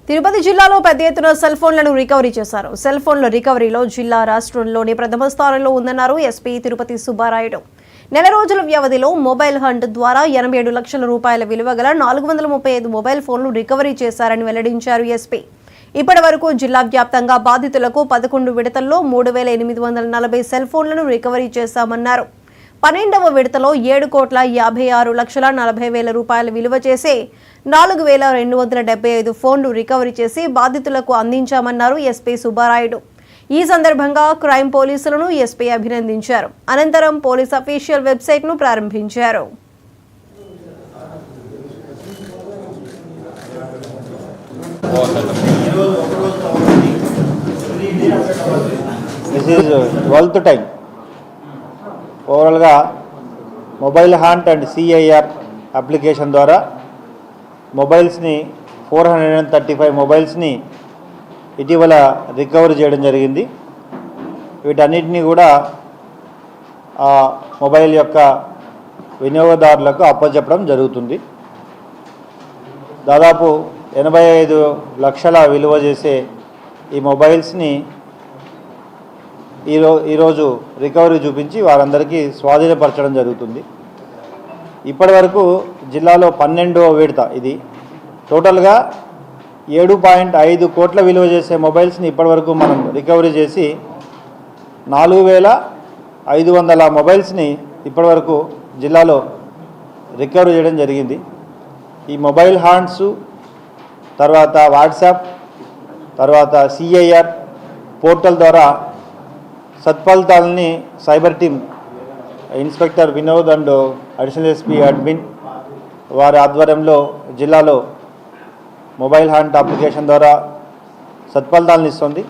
తిరుపతి జిల్లాలో పెద్ద ఎత్తున సెల్ ఫోన్లను రికవరీ చేశారు. సెల్ ఫోన్ల రికవరీలో జిల్లా రాష్ట్రంలోని ప్రథమ స్థానంలో ఉందన్నారు ఎస్పీ తిరుపతి సుబ్బారాయుడు. నెల రోజుల వ్యవధిలో మొబైల్ హంట్ ద్వారా 87 లక్షల రూపాయల విలువ గల 435 మొబైల్ ఫోన్లు రికవరీ చేశారని వెల్లడించారు ఎస్పీ. ఇప్పటి వరకు జిల్లా వ్యాప్తంగా బాధితులకు 11 విడతల్లో 3840 సెల్ ఫోన్లను రికవరీ చేశామన్నారు. 12వ విడతలో 7,56,40,000 రూపాయల విలువ చేసే 4,275 ఫోన్లు రికవరీ చేసి బాధితులకు అందించామన్నారు ఎస్పీ సుబ్బారాయుడు. ఈ సందర్భంగా క్రైమ్ పోలీసులను ఎస్పీ అభినందించారు. అనంతరం పోలీస్ అఫీషియల్ వెబ్సైట్ను ప్రారంభించారు. ఓవరాల్గా mobile hunt and CIR application ద్వారా మొబైల్స్ని 435 మొబైల్స్ని ఇటీవల రికవరీ చేయడం జరిగింది. వీటన్నిటినీ కూడా ఆ మొబైల్ యొక్క వినియోగదారులకు అప్పచెప్పడం జరుగుతుంది. దాదాపు 85 లక్షల విలువ చేసే ఈ మొబైల్స్ని ఈరోజు రికవరీ చూపించి వారందరికీ స్వాధీనపరచడం జరుగుతుంది. ఇప్పటి వరకు జిల్లాలో 12వ విడత ఇది. టోటల్గా 7.5 కోట్ల విలువ చేసే మొబైల్స్ని ఇప్పటివరకు మనం రికవరీ చేసి 4,500 మొబైల్స్ని ఇప్పటివరకు జిల్లాలో రికవరీ చేయడం జరిగింది. ఈ మొబైల్ హాంట్స్ తర్వాత వాట్సాప్ తర్వాత సిఐఆర్ పోర్టల్ ద్వారా సత్ఫలితాలని cyber team inspector Vinod and additional SP admin వారి ఆధ్వర్యంలో జిల్లాలో మొబైల్ హంట్ అప్లికేషన్ ద్వారా సత్ఫలితాలను ఇస్తుంది.